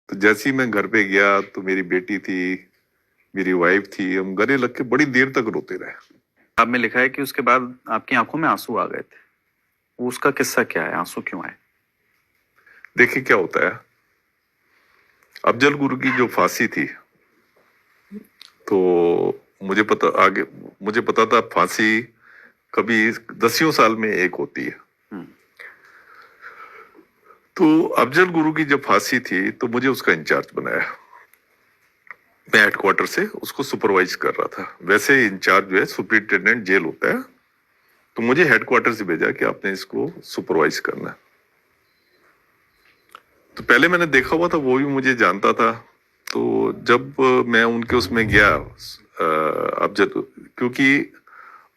तो जैसे ही मैं घर पे गया तो मेरी बेटी थी, मेरी वाइफ थी, हम गले लग के बड़ी देर तक रोते रहे। आप में लिखा है कि उसके बाद आपकी आंखों में आंसू आ गए थे, वो उसका किस्सा क्या है, आंसू क्यों आए? देखिए क्या होता है, अफजल गुरु की जो फांसी थी, तो मुझे पता था फांसी कभी 10 साल में एक होती है। तो अफजल गुरु की जब फांसी थी तो मुझे उसका इंचार्ज बनाया। मैं हेडक्वार्टर से उसको सुपरवाइज कर रहा था। वैसे इंचार्ज जो है सुपरिटेंडेंट जेल होता है, तो मुझे हेडक्वार्टर से भेजा कि आपने इसको सुपरवाइज करना है। तो पहले मैंने देखा हुआ था, वो भी मुझे जानता था। तो जब मैं उनके उसमें गया अफजल, क्योंकि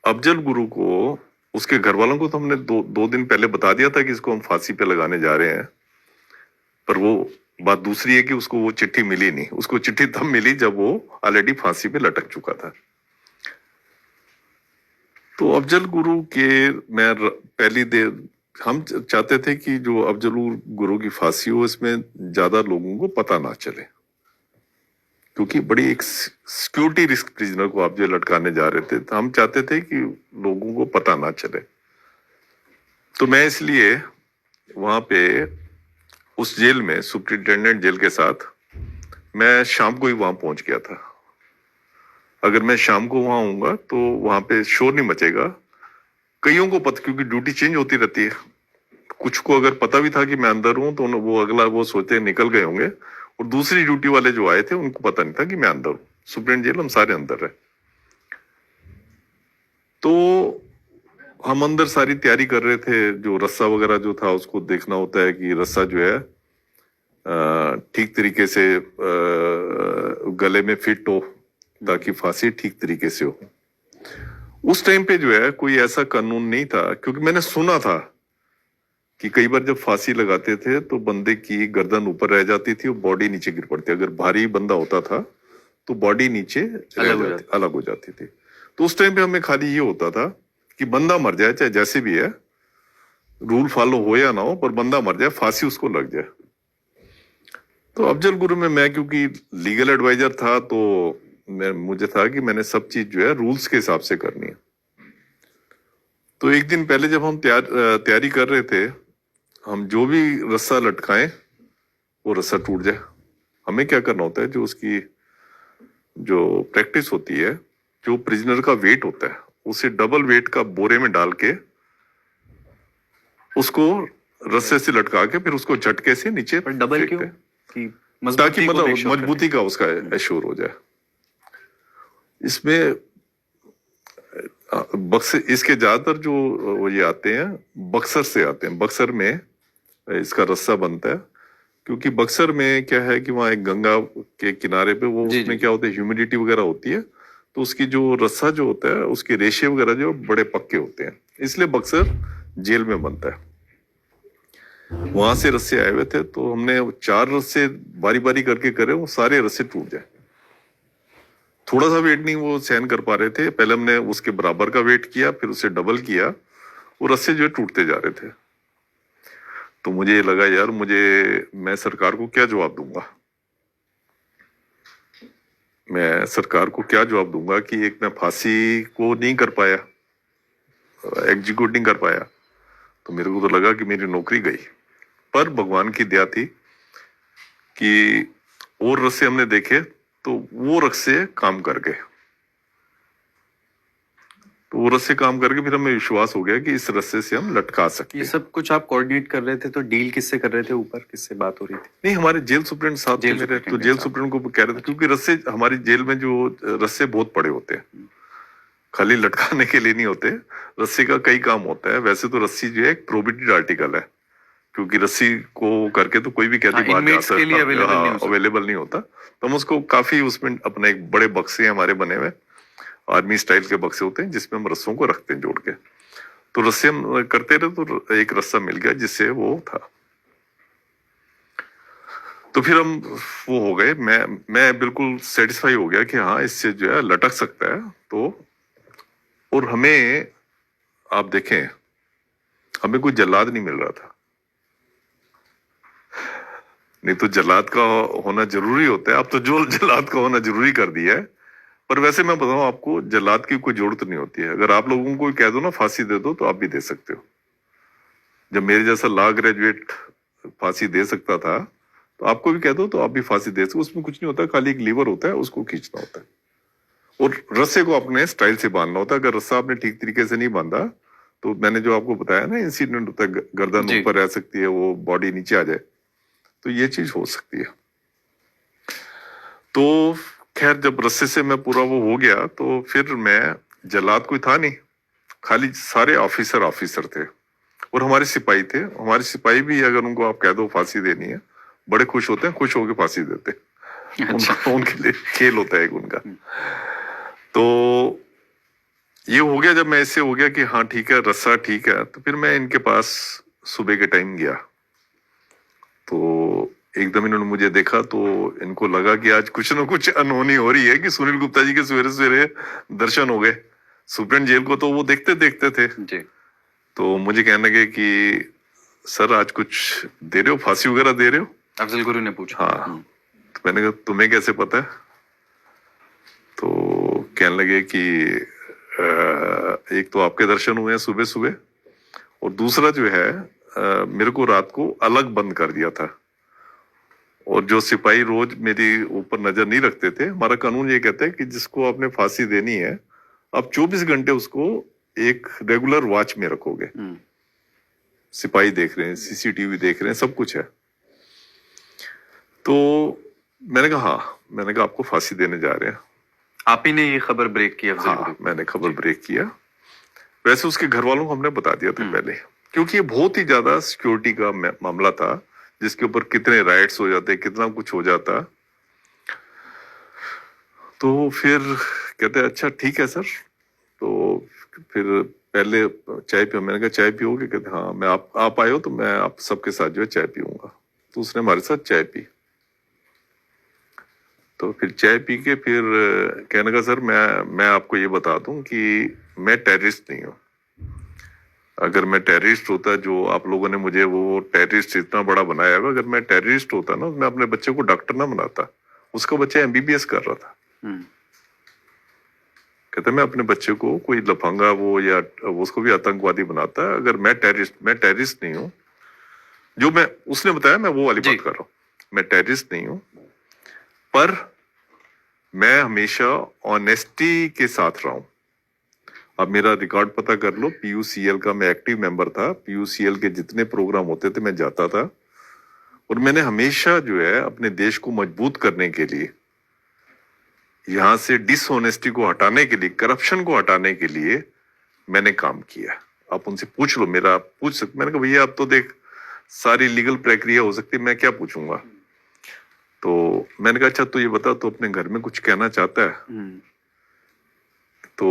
अफजल गुरु को उसके घर वालों को तो हमने दो दिन पहले बता दिया था कि इसको हम फांसी पे लगाने जा रहे हैं। पर वो बात दूसरी है कि उसको वो चिट्ठी मिली नहीं। उसको चिट्ठी तब मिली जब वो ऑलरेडी फांसी पे लटक चुका था। तो अफजल गुरु के पहली देर हम चाहते थे कि जो अफजल गुरु की फांसी हो, इसमें ज्यादा लोगों को पता ना चले, क्योंकि बड़ी एक सिक्योरिटी रिस्क प्रिजनर को आप जो लटकाने जा रहे थे, तो हम चाहते थे कि लोगों को पता ना चले। तो मैं इसलिए वहां पे उस जेल में सुप्रिंटेंडेंट जेल के साथ मैं शाम को ही वहां पहुंच गया था। अगर मैं शाम को वहां आऊंगा तो वहां पे शोर नहीं मचेगा। कईयों को पता, क्योंकि ड्यूटी चेंज होती रहती है, कुछ को अगर पता भी था कि मैं अंदर हूं तो वो अगला वो सोचते निकल गए होंगे, और दूसरी ड्यूटी वाले जो आए थे उनको पता नहीं था कि मैं अंदर हूं। सुप्रीम जेल हम सारे अंदर रहे। तो हम अंदर सारी तैयारी कर रहे थे। जो रस्सा वगैरह जो था उसको देखना होता है कि रस्सा जो है ठीक तरीके से गले में फिट हो, ताकि फांसी ठीक तरीके से हो। उस टाइम पे जो है कोई ऐसा कानून नहीं था, क्योंकि मैंने सुना था कि कई बार जब फांसी लगाते थे तो बंदे की गर्दन ऊपर रह जाती थी और बॉडी नीचे गिर पड़ती। अगर भारी बंदा होता था तो बॉडी नीचे अलग हो जाती थी। तो उस टाइम पे हमें खाली ये होता था कि बंदा मर जाए, चाहे जैसे भी है, रूल फॉलो हो या ना हो, पर बंदा मर जाए, फांसी उसको लग जाए। तो अफजल गुरु में मैं क्योंकि लीगल एडवाइजर था, तो मुझे था कि मैंने सब चीज जो है रूल्स के हिसाब से करनी है। तो एक दिन पहले जब हम तैयारी कर रहे थे, हम जो भी रस्सा लटकाएं वो रस्सा टूट जाए। हमें क्या करना होता है, जो उसकी जो प्रैक्टिस होती है, जो प्रिजनर का वेट होता है उसे डबल वेट का बोरे में डाल के उसको रस्से से लटका के फिर उसको झटके से नीचे डबल क्यों? ताकि मतलब मजबूती का उसका एश्योर हो जाए। इसमें बक्सर, इसके ज्यादातर जो ये आते हैं बक्सर से आते हैं। बक्सर में इसका रस्सा बनता है, क्योंकि बक्सर में क्या है कि वहाँ एक गंगा के किनारे पे वो उसमें क्या होता है, ह्यूमिडिटी वगैरह होती है, तो उसकी जो रस्सा जो होता है उसके रेशे वगैरह जो बड़े पक्के होते हैं, इसलिए बक्सर जेल में बनता है। वहां से रस्से आए हुए थे, तो हमने 4 रस्से बारी बारी करके करे, वो सारे रस्से टूट जाए। थोड़ा सा वेट नहीं वो सहन कर पा रहे थे। पहले हमने उसके बराबर का वेट किया, फिर उसे डबल किया, वो रस्से जो है टूटते जा रहे थे। तो मुझे लगा यार मैं सरकार को क्या जवाब दूंगा। मैं सरकार को क्या जवाब दूंगा कि एक मैं फांसी को नहीं कर पाया, एग्जीक्यूट नहीं कर पाया। तो मेरे को तो लगा कि मेरी नौकरी गई। पर भगवान की दया थी कि और रस्से हमने देखे तो वो रस्से काम कर गए। तो वो रस्से काम करके फिर हमें विश्वास हो गया कि इस रस्से से हम लटका सकते हैं। ये सब कुछ आप कोऑर्डिनेट कर रहे थे, तो डील किससे कर रहे थे? ऊपर किससे बात हो रही थी? नहीं, हमारे जेल सुप्रीडेंट साहब थे मेरे। तो जेल सुप्रीडेंट को कह रहे थे, क्योंकि रस्से हमारी जेल में जो रस्से बहुत बड़े होते हैं, खाली लटकाने के लिए नहीं होते, रस्सी का कई काम होता है। वैसे तो रस्सी जो है एक प्रोहिबिटेड आर्टिकल है, क्योंकि रस्सी को करके तो कोई भी कैदी बाहर जा सकता, अवेलेबल नहीं होता। तो हम उसको काफी उसमें अपने एक बड़े बक्से हमारे बने हुए, आर्मी स्टाइल के बक्से होते हैं, जिसमें हम रस्सों को रखते हैं जोड़ के। तो रस्से हम करते रहे, तो एक रस्सा मिल गया जिससे वो था। तो फिर हम वो हो गए। मैं बिल्कुल सेटिस्फाई हो गया कि हाँ, इससे जो है लटक सकता है। तो और हमें आप देखें, हमें कोई जल्लाद नहीं मिल रहा था। नहीं तो जल्लाद का होना जरूरी होता है। अब तो जो जल्लाद का होना जरूरी कर दिया है। पर वैसे मैं बताऊं आपको, जल्लाद की कोई जरूरत नहीं होती है। अगर आप लोगों को कह दो ना फांसी दे दो, तो आप भी दे सकते हो। जब मेरे जैसा लॉ ग्रेजुएट फांसी दे सकता था, तो आपको भी कह दो तो आप भी फांसी दे सकते। उसमें कुछ नहीं होता, खाली एक लीवर होता है, उसको खींचना होता है और रस्से को अपने स्टाइल से बांधना होता है। अगर रस्सा आपने ठीक तरीके से नहीं बांधा, तो मैंने जो आपको बताया ना इंसिडेंट होता है, गर्दन जी। ऊपर रह सकती है, वो बॉडी नीचे आ जाए, तो ये चीज हो सकती है। तो खैर, जब रस्से से मैं पूरा वो हो गया, तो फिर मैं, जल्लाद कोई था नहीं, खाली सारे ऑफिसर ऑफिसर थे और हमारे सिपाही थे। हमारे सिपाही भी अगर उनको आप कह दो फांसी देनी है, बड़े खुश होते हैं, खुश होकर फांसी देते हैं। अच्छा। उनके लिए खेल होता है एक उनका। तो ये हो गया, जब मैं इससे हो गया कि हाँ ठीक है, रस्सा ठीक है, तो फिर मैं इनके पास सुबह के टाइम गया। तो एकदम इन्होंने मुझे देखा, तो इनको लगा कि आज कुछ ना कुछ अनहोनी हो रही है, कि सुनील गुप्ता जी के सवेरे सवेरे दर्शन हो गए। सुप्रीम जेल को तो वो देखते देखते थे। जी। तो मुझे कहने लगे कि सर आज कुछ दे रहे हो, फांसी वगैरह दे रहे हो? अफजल गुरु ने पूछा। हाँ। तो मैंने कहा तुम्हें कैसे पता है? तो कहने लगे कि एक तो आपके दर्शन हुए हैं सुबह सुबह, और दूसरा जो है मेरे को रात को अलग बंद कर दिया था। और जो सिपाही रोज मेरी ऊपर नजर नहीं रखते थे, हमारा कानून ये कहता है कि जिसको आपने फांसी देनी है, आप 24 घंटे उसको एक रेगुलर वॉच में रखोगे। सिपाही देख रहे हैं, सीसीटीवी देख रहे हैं, सब कुछ है। तो मैंने कहा हाँ, मैंने कहा आपको फांसी देने जा रहे हैं। आप ही ने ये खबर ब्रेक की अफजल हाँ, गुरु? मैंने खबर ब्रेक किया। वैसे उसके घर वालों को हमने बता दिया था पहले, क्योंकि ये बहुत ही ज्यादा सिक्योरिटी का मामला था, जिसके ऊपर कितने राइट्स हो जाते, कितना कुछ हो जाता। तो फिर कहते अच्छा ठीक है सर। तो फिर पहले चाय पियो। मैंने कहा चाय पियोगे? कहते हाँ, मैं आप आए हो तो मैं आप सबके साथ जो है चाय पीऊंगा। तो उसने हमारे साथ चाय पी। तो फिर चाय पी के फिर कहने का सर मैं आपको ये बता दूं कि मैं टेररिस्ट नहीं हूँ। अगर मैं टेररिस्ट होता, जो आप लोगों ने मुझे वो टेररिस्ट इतना बड़ा बनाया है, अगर मैं टेररिस्ट होता ना, मैं अपने बच्चे को डॉक्टर ना बनाता। उसका बच्चा एमबीबीएस कर रहा था। कहते मैं अपने बच्चे को कोई लफंगा वो या उसको भी आतंकवादी बनाता। अगर मैं टेररिस्ट नहीं हूँ। जो मैं उसने बताया, मैं वो वाली बात कर रहा हूँ। मैं टेररिस्ट नहीं हूँ, पर मैं हमेशा ऑनेस्टी के साथ रहा हूं। अब मेरा रिकॉर्ड पता कर लो, पीयूसीएल का मैं एक्टिव मेंबर था। पीयूसीएल के जितने प्रोग्राम होते थे मैं जाता था, और मैंने हमेशा जो है अपने देश को मजबूत करने के लिए, यहां से डिसऑनेस्टी को हटाने के लिए, करप्शन को हटाने के लिए मैंने काम किया। आप उनसे पूछ लो, मेरा पूछ सकते। मैंने कहा भैया अब तो देख सारी लीगल प्रक्रिया हो सकती है, मैं क्या पूछूंगा। तो मैंने कहा अच्छा तो ये बता, तो अपने घर में कुछ कहना चाहता है? तो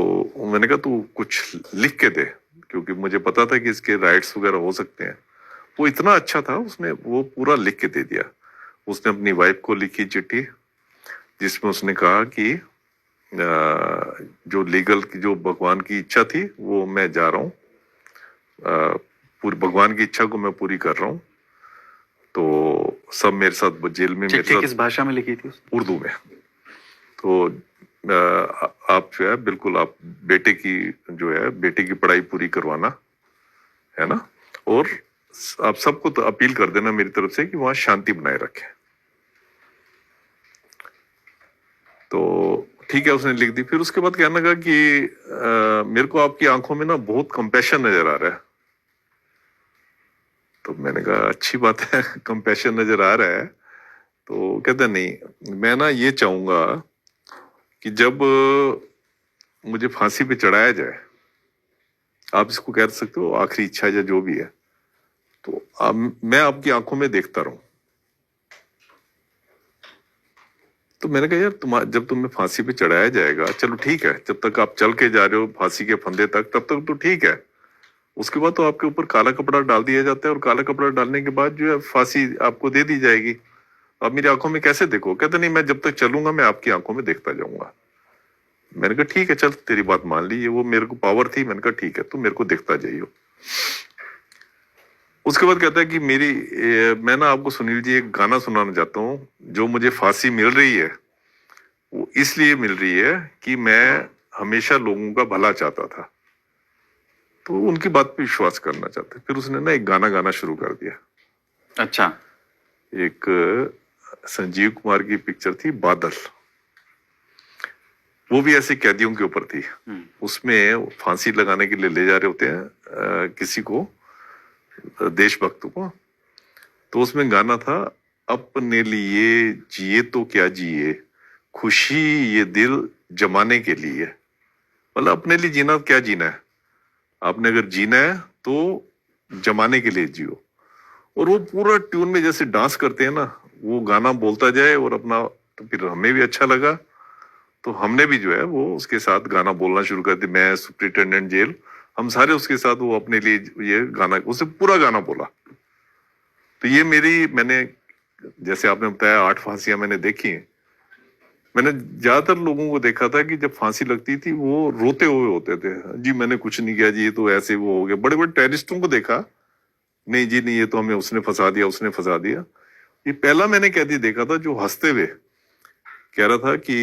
मैंने कहा तू कुछ लिख के दे, क्योंकि मुझे पता था कि इसके राइट्स वगैरह हो सकते हैं। वो इतना अच्छा था, उसने वो पूरा लिख के दे दिया। उसने अपनी वाइफ को लिखी चिट्ठी, जिसमें उसने कहा कि जो लीगल की, जो भगवान की इच्छा थी, वो मैं जा रहा हूँ, पूरी भगवान की इच्छा को मैं पूरी कर रहा हूँ। तो सब मेरे साथ जेल में, मेरे साथ। किस भाषा में लिखी थी? उर्दू में। तो आप जो है बिल्कुल, आप बेटे की जो है, बेटे की पढ़ाई पूरी करवाना है ना, और आप सबको तो अपील कर देना मेरी तरफ से कि वहां शांति बनाए रखें। तो ठीक है, उसने लिख दी। फिर उसके बाद कहने लगा कि मेरे को आपकी आंखों में ना बहुत कंपैशन नजर आ रहा है। तो मैंने कहा अच्छी बात है, कंपैशन नजर आ रहा है। तो कहता नहीं, मैं ना ये चाहूंगा कि जब मुझे फांसी पे चढ़ाया जाए, आप इसको कह सकते हो आखिरी इच्छा या जो भी है, तो मैं आपकी आंखों में देखता रहूं। तो मैंने कहा यार जब तुम्हें फांसी पे चढ़ाया जाएगा, चलो ठीक है, जब तक आप चल के जा रहे हो फांसी के फंदे तक, तब तक तो ठीक है। उसके बाद तो आपके ऊपर काला कपड़ा डाल दिया जाता है, और काला कपड़ा डालने के बाद जो है फांसी आपको दे दी जाएगी। आप मेरी आंखों में कैसे देखो? कहते नहीं, मैं जब तक चलूंगा मैं आपकी आंखों में देखता जाऊंगा। मैंने कहा ठीक है, चल तेरी बात मान ली। ये वो मेरे को पावर थी। मैंने कहा ठीक है, तू मेरे को देखता जाइयो। उसके बाद कहता है कि मैं ना आपको सुनील जी एक गाना सुनाना चाहता हूँ। जो मुझे फांसी मिल रही है वो इसलिए मिल रही है कि मैं हमेशा लोगों का भला चाहता था। तो उनकी बात पे विश्वास करना चाहते। फिर उसने ना एक गाना गाना शुरू कर दिया। अच्छा। एक संजीव कुमार की पिक्चर थी बादल, वो भी ऐसे कैदियों के ऊपर थी। उसमें फांसी लगाने के लिए ले जा रहे होते हैं किसी को, देशभक्त को। तो उसमें गाना था, अपने लिए जिए तो क्या जिए, खुशी ये दिल जमाने के लिए। मतलब अपने लिए जीना क्या जीना है, आपने अगर जीना है तो जमाने के लिए जियो। और वो पूरा ट्यून में जैसे डांस करते हैं ना, वो गाना बोलता जाए और अपना, तो फिर हमें भी अच्छा लगा। तो हमने भी जो है वो उसके साथ गाना बोलना शुरू कर दिया। मैं, सुप्रिंटेंडेंट जेल, हम सारे उसके साथ वो अपने लिए ये गाना, उसे पूरा गाना बोला। तो ये मैंने, जैसे आपने बताया 8 फांसियां मैंने देखी हैं। मैंने ज्यादातर लोगों को देखा था कि जब फांसी लगती थी वो रोते हुए होते थे, जी मैंने कुछ नहीं किया जी, ये तो ऐसे वो हो गया। बड़े बड़े टेररिस्टों को देखा, नहीं जी नहीं, ये तो हमें उसने फंसा दिया, उसने फंसा दिया। ये पहला मैंने कैदी देखा था जो हंसते हुए कह रहा था कि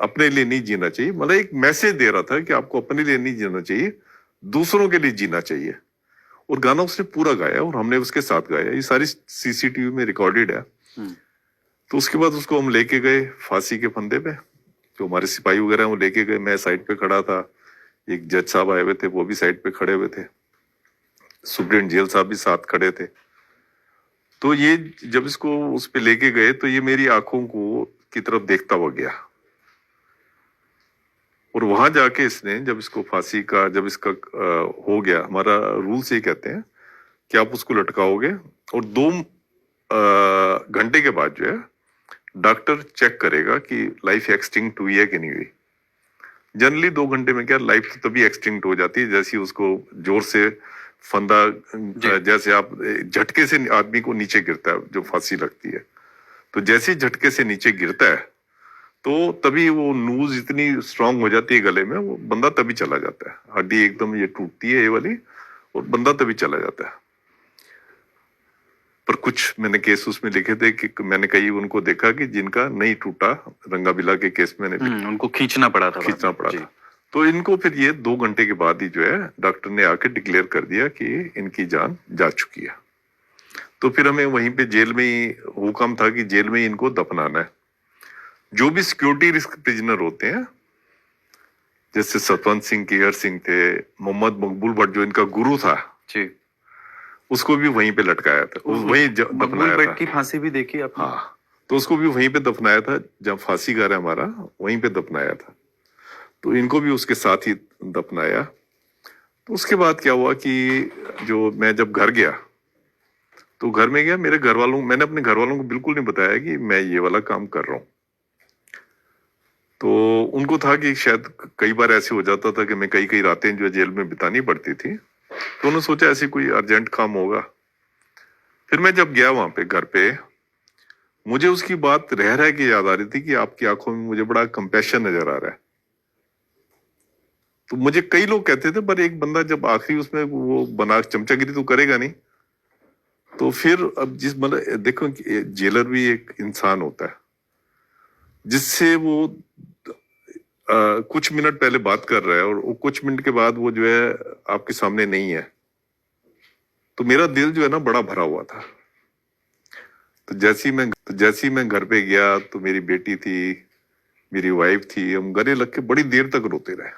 अपने लिए नहीं जीना चाहिए। मतलब एक मैसेज दे रहा था कि आपको अपने लिए नहीं जीना चाहिए, दूसरों के लिए जीना चाहिए। और गाना उसने पूरा गाया और हमने उसके साथ गाया। ये सारी सीसीटीवी में रिकॉर्डेड है। तो उसके बाद उसको हम लेके गए फांसी के फंदे पे। जो हमारे सिपाही वगैरह वो लेके गए, मैं साइड पे खड़ा था, एक जज साहब आए हुए थे वो भी साइड पे खड़े हुए थे, सुप्रीम जेल साहब भी साथ खड़े थे। तो ये जब इसको उस पे लेके गए तो ये मेरी आंखों को की तरफ देखता हुआ गया। और वहां जाके इसने, जब इसको फांसी का, जब इसका हो गया, हमारा रूल से ही कहते हैं कि आप उसको लटकाओगे और 2 घंटे के बाद जो है डॉक्टर चेक करेगा कि लाइफ एक्सटिंक्ट हुई है कि नहीं हुई। जनरली 2 घंटे में क्या लाइफ तो तभी एक्सटिंक्ट हो जाती है जैसे उसको जोर से फंदा, जैसे आप झटके से आदमी को नीचे गिरता है जो फांसी लगती है, तो जैसे झटके से नीचे गिरता है तो तभी वो नूज इतनी स्ट्रांग हो जाती है गले में, वो बंदा तभी चला जाता है। हड्डी एकदम ये टूटती है ये वाली, और बंदा तभी चला जाता है। पर कुछ मैंने केस उसमें लिखे थे कि मैंने कई उनको देखा कि जिनका नहीं टूटा, रंगाबिला के केस में उनको खींचना पड़ा था। तो इनको फिर ये 2 घंटे के बाद ही जो है डॉक्टर ने आके डिक्लेयर कर दिया कि इनकी जान जा चुकी है। तो फिर हमें वहीं पे जेल में ही हुक्म था कि जेल में ही इनको दफनाना है। जो भी सिक्योरिटी रिस्क प्रिजनर होते हैं, जैसे सतवंत सिंह केयर सिंह थे, मोहम्मद मकबूल भट्ट जो इनका गुरु था जी, उसको भी वहीं पे लटकाया था, वहीं दफनाया था। की फांसी भी देखी आपने? हाँ, तो उसको भी वहीं पे दफनाया था, जब फांसी घर है हमारा वहीं पे दफनाया था। तो इनको भी उसके साथ ही दफनाया। तो उसके बाद क्या हुआ कि जो मैं जब घर गया तो घर में गया, मेरे घर वालों, मैंने अपने घर वालों को बिल्कुल नहीं बताया कि मैं ये वाला काम कर रहा हूँ। तो उनको था कि शायद कई बार ऐसे हो जाता था कि मैं कई रातें जो जेल में बितानी पड़ती थी, तो उन्होंने सोचा ऐसी कोई अर्जेंट काम होगा। फिर मैं जब गया वहां पे घर पे, मुझे उसकी बात रह के याद आ रही थी कि आपकी आंखों में मुझे बड़ा कंपैशन नजर आ रहा है। तो मुझे कई लोग कहते थे पर एक बंदा जब आखिरी उसमें वो बना चमचागिरी तो करेगा नहीं। तो फिर अब जिस, मतलब देखो जेलर भी एक इंसान होता है जिससे वो कुछ मिनट पहले बात कर रहा है और वो कुछ मिनट के बाद वो जो है आपके सामने नहीं है। तो मेरा दिल जो है ना बड़ा भरा हुआ था। तो जैसे ही मैं घर पे गया तो मेरी बेटी थी, मेरी वाइफ थी, हम गले लग के बड़ी देर तक रोते रहे।